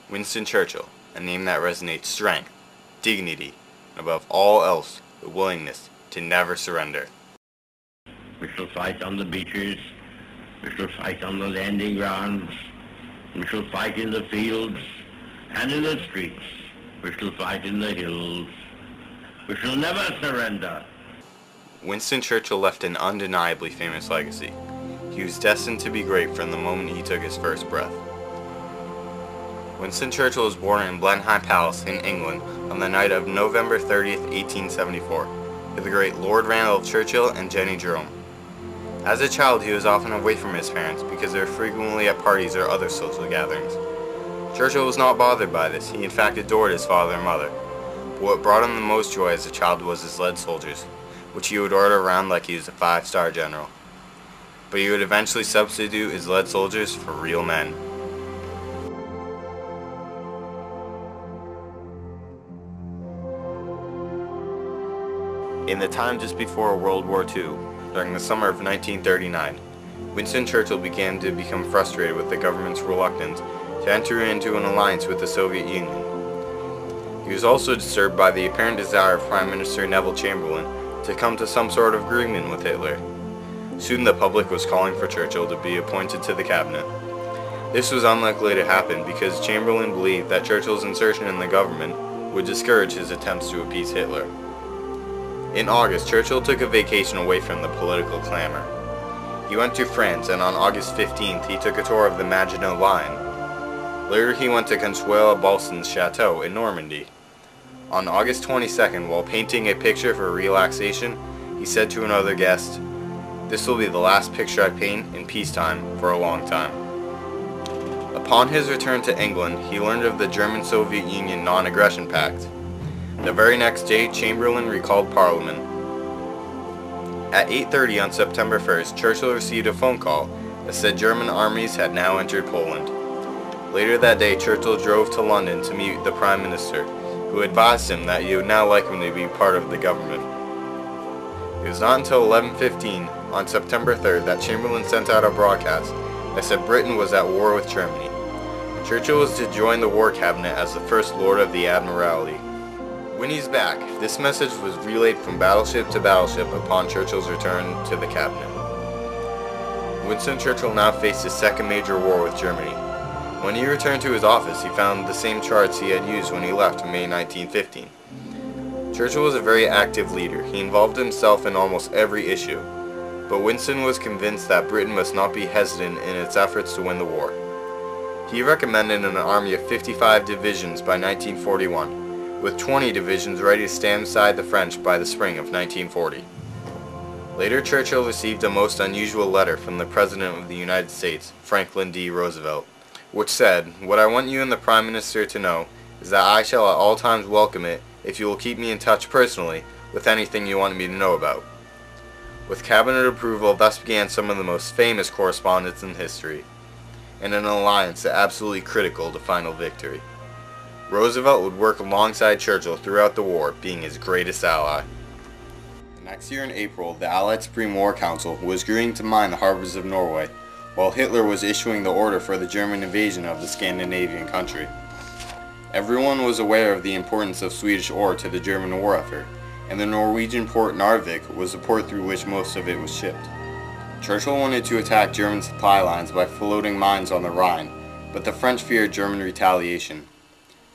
Winston Churchill, a name that resonates strength, dignity, and above all else, the willingness to never surrender. We shall fight on the beaches, we shall fight on the landing grounds, we shall fight in the fields and in the streets, we shall fight in the hills, we shall never surrender. Winston Churchill left an undeniably famous legacy. He was destined to be great from the moment he took his first breath. Winston Churchill was born in Blenheim Palace in England on the night of November 30th, 1874, to the great Lord Randolph Churchill and Jenny Jerome. As a child, he was often away from his parents because they were frequently at parties or other social gatherings. Churchill was not bothered by this. He in fact adored his father and mother. But what brought him the most joy as a child was his lead soldiers, which he would order around like he was a 5-star general. But he would eventually substitute his lead soldiers for real men. In the time just before World War II, during the summer of 1939, Winston Churchill began to become frustrated with the government's reluctance to enter into an alliance with the Soviet Union. He was also disturbed by the apparent desire of Prime Minister Neville Chamberlain to come to some sort of agreement with Hitler. Soon the public was calling for Churchill to be appointed to the cabinet. This was unlikely to happen because Chamberlain believed that Churchill's insertion in the government would discourage his attempts to appease Hitler. In August, Churchill took a vacation away from the political clamor. He went to France, and on August 15th he took a tour of the Maginot Line. Later he went to Consuelo Balsan's chateau in Normandy. On August 22nd, while painting a picture for relaxation, he said to another guest, "This will be the last picture I paint in peacetime for a long time." Upon his return to England, he learned of the German-Soviet Union non-aggression pact. The very next day, Chamberlain recalled Parliament. At 8:30 on September 1st, Churchill received a phone call that said German armies had now entered Poland. Later that day, Churchill drove to London to meet the Prime Minister, who advised him that he would now like him to be part of the government. It was not until 11:15 on September 3rd that Chamberlain sent out a broadcast that said Britain was at war with Germany. Churchill was to join the War Cabinet as the First Lord of the Admiralty. When he's back, this message was relayed from battleship to battleship upon Churchill's return to the cabinet. Winston Churchill now faced his second major war with Germany. When he returned to his office, he found the same charts he had used when he left in May 1915. Churchill was a very active leader. He involved himself in almost every issue. But Winston was convinced that Britain must not be hesitant in its efforts to win the war. He recommended an army of 55 divisions by 1941. With 20 divisions ready to stand beside the French by the spring of 1940. Later, Churchill received a most unusual letter from the President of the United States, Franklin D. Roosevelt, which said, "What I want you and the Prime Minister to know is that I shall at all times welcome it if you will keep me in touch personally with anything you want me to know about." With cabinet approval, thus began some of the most famous correspondence in history, and an alliance absolutely critical to final victory. Roosevelt would work alongside Churchill throughout the war, being his greatest ally. The next year in April, the Allied Supreme War Council was agreeing to mine the harbors of Norway, while Hitler was issuing the order for the German invasion of the Scandinavian country. Everyone was aware of the importance of Swedish ore to the German war effort, and the Norwegian port Narvik was the port through which most of it was shipped. Churchill wanted to attack German supply lines by floating mines on the Rhine, but the French feared German retaliation.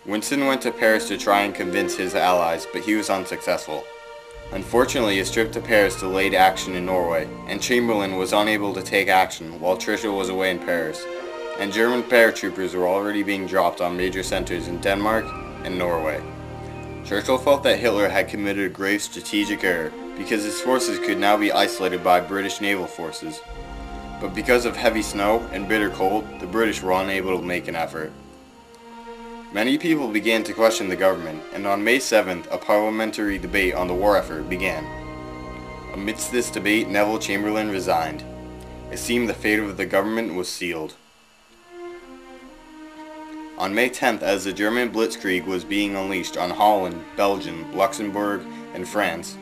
Winston went to Paris to try and convince his allies, but he was unsuccessful. Unfortunately, his trip to Paris delayed action in Norway, and Chamberlain was unable to take action while Churchill was away in Paris, and German paratroopers were already being dropped on major centers in Denmark and Norway. Churchill felt that Hitler had committed a grave strategic error because his forces could now be isolated by British naval forces. But because of heavy snow and bitter cold, the British were unable to make an effort. Many people began to question the government, and on May 7th, a parliamentary debate on the war effort began. Amidst this debate, Neville Chamberlain resigned. It seemed the fate of the government was sealed. On May 10th, as the German blitzkrieg was being unleashed on Holland, Belgium, Luxembourg, and France,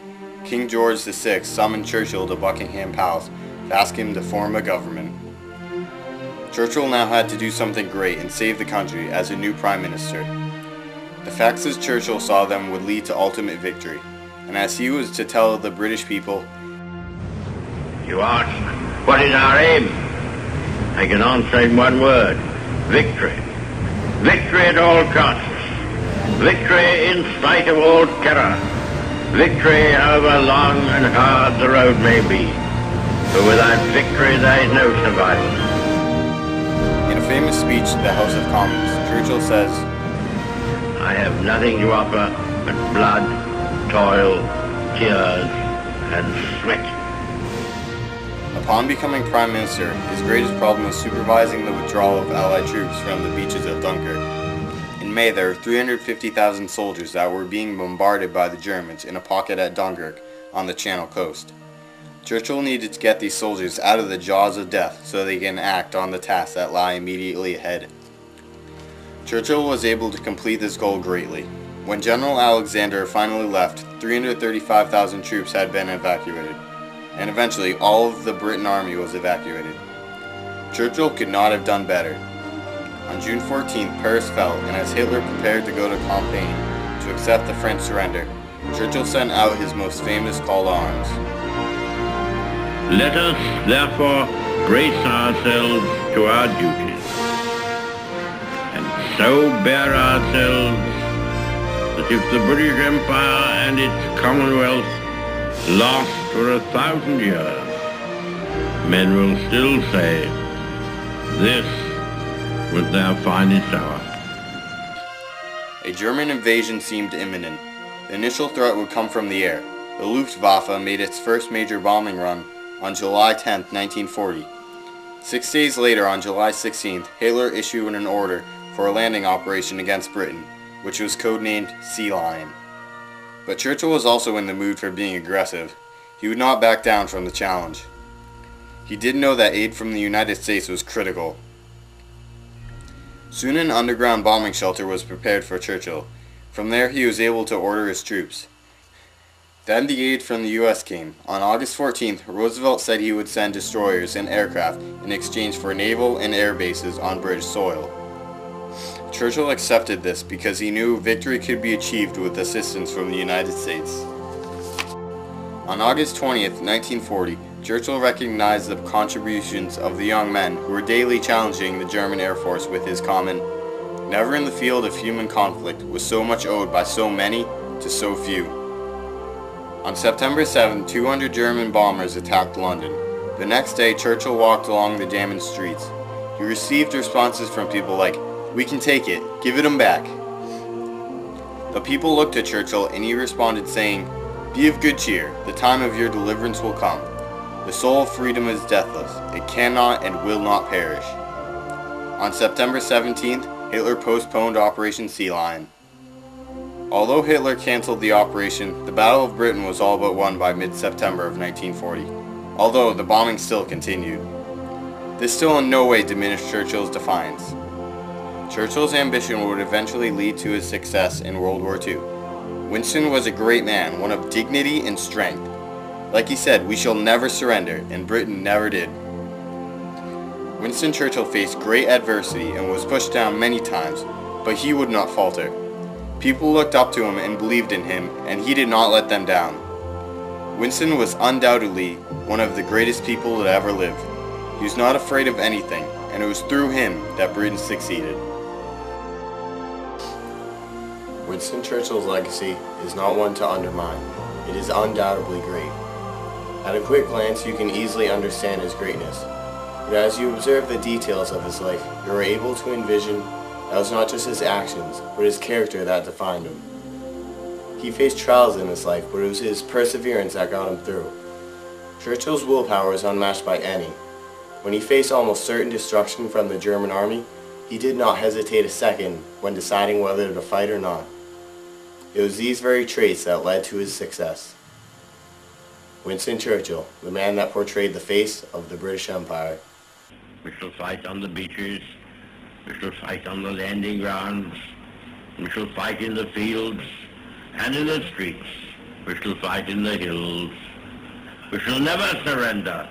King George VI summoned Churchill to Buckingham Palace to ask him to form a government. Churchill now had to do something great and save the country as a new Prime Minister. The facts as Churchill saw them would lead to ultimate victory, and as he was to tell the British people, "You ask, what is our aim? I can answer in one word: victory. Victory at all costs. Victory in spite of all terror. Victory however long and hard the road may be. For without victory there is no survival." In a famous speech to the House of Commons, Churchill says, "I have nothing to offer but blood, toil, tears, and sweat." Upon becoming Prime Minister, his greatest problem was supervising the withdrawal of Allied troops from the beaches of Dunkirk. In May, there were 350,000 soldiers that were being bombarded by the Germans in a pocket at Dunkirk on the Channel coast. Churchill needed to get these soldiers out of the jaws of death so they can act on the tasks that lie immediately ahead. Churchill was able to complete this goal greatly. When General Alexander finally left, 335,000 troops had been evacuated, and eventually all of the Britain Army was evacuated. Churchill could not have done better. On June 14th, Paris fell, and as Hitler prepared to go to Compiègne to accept the French surrender, Churchill sent out his most famous call to arms. "Let us, therefore, brace ourselves to our duties, and so bear ourselves that if the British Empire and its Commonwealth last for 1,000 years, men will still say, this was their finest hour." A German invasion seemed imminent. The initial threat would come from the air. The Luftwaffe made its first major bombing run on July 10, 1940. 6 days later, on July 16th, Hitler issued an order for a landing operation against Britain, which was codenamed Sea Lion. But Churchill was also in the mood for being aggressive. He would not back down from the challenge. He did know that aid from the United States was critical. Soon an underground bombing shelter was prepared for Churchill. From there he was able to order his troops. Then the aid from the U.S. came. On August 14th, Roosevelt said he would send destroyers and aircraft in exchange for naval and air bases on British soil. Churchill accepted this because he knew victory could be achieved with assistance from the United States. On August 20th, 1940, Churchill recognized the contributions of the young men who were daily challenging the German Air Force with his comment, "Never in the field of human conflict was so much owed by so many to so few." On September 7, 200 German bombers attacked London. The next day, Churchill walked along the damaged streets. He received responses from people like, "We can take it, give it 'em back." The people looked at Churchill and he responded saying, "Be of good cheer, the time of your deliverance will come. The soul of freedom is deathless, it cannot and will not perish." On September 17th, Hitler postponed Operation Sea Lion. Although Hitler cancelled the operation, the Battle of Britain was all but won by mid-September of 1940, although the bombing still continued. This still in no way diminished Churchill's defiance. Churchill's ambition would eventually lead to his success in World War II. Winston was a great man, one of dignity and strength. Like he said, "We shall never surrender," and Britain never did. Winston Churchill faced great adversity and was pushed down many times, but he would not falter. People looked up to him and believed in him, and he did not let them down. Winston was undoubtedly one of the greatest people that ever lived. He was not afraid of anything, and it was through him that Britain succeeded. Winston Churchill's legacy is not one to undermine. It is undoubtedly great. At a quick glance, you can easily understand his greatness. But as you observe the details of his life, you are able to envision that it was not just his actions, but his character that defined him. He faced trials in his life, but it was his perseverance that got him through. Churchill's willpower was unmatched by any. When he faced almost certain destruction from the German army, he did not hesitate a second when deciding whether to fight or not. It was these very traits that led to his success. Winston Churchill, the man that portrayed the face of the British Empire. We shall fight on the beaches, we shall fight on the landing grounds, we shall fight in the fields and in the streets, we shall fight in the hills. We shall never surrender.